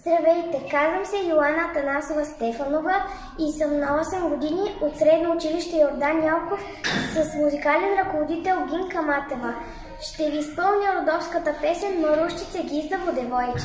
Здравейте, казвам се Йоана Атанасова Стефанова и съм на 8 години от Средно училище Йордан Ялков с музикален ръководител Гинка Матева. Ще ви изпълня родопската песен Марушчице Гиздаво девойче.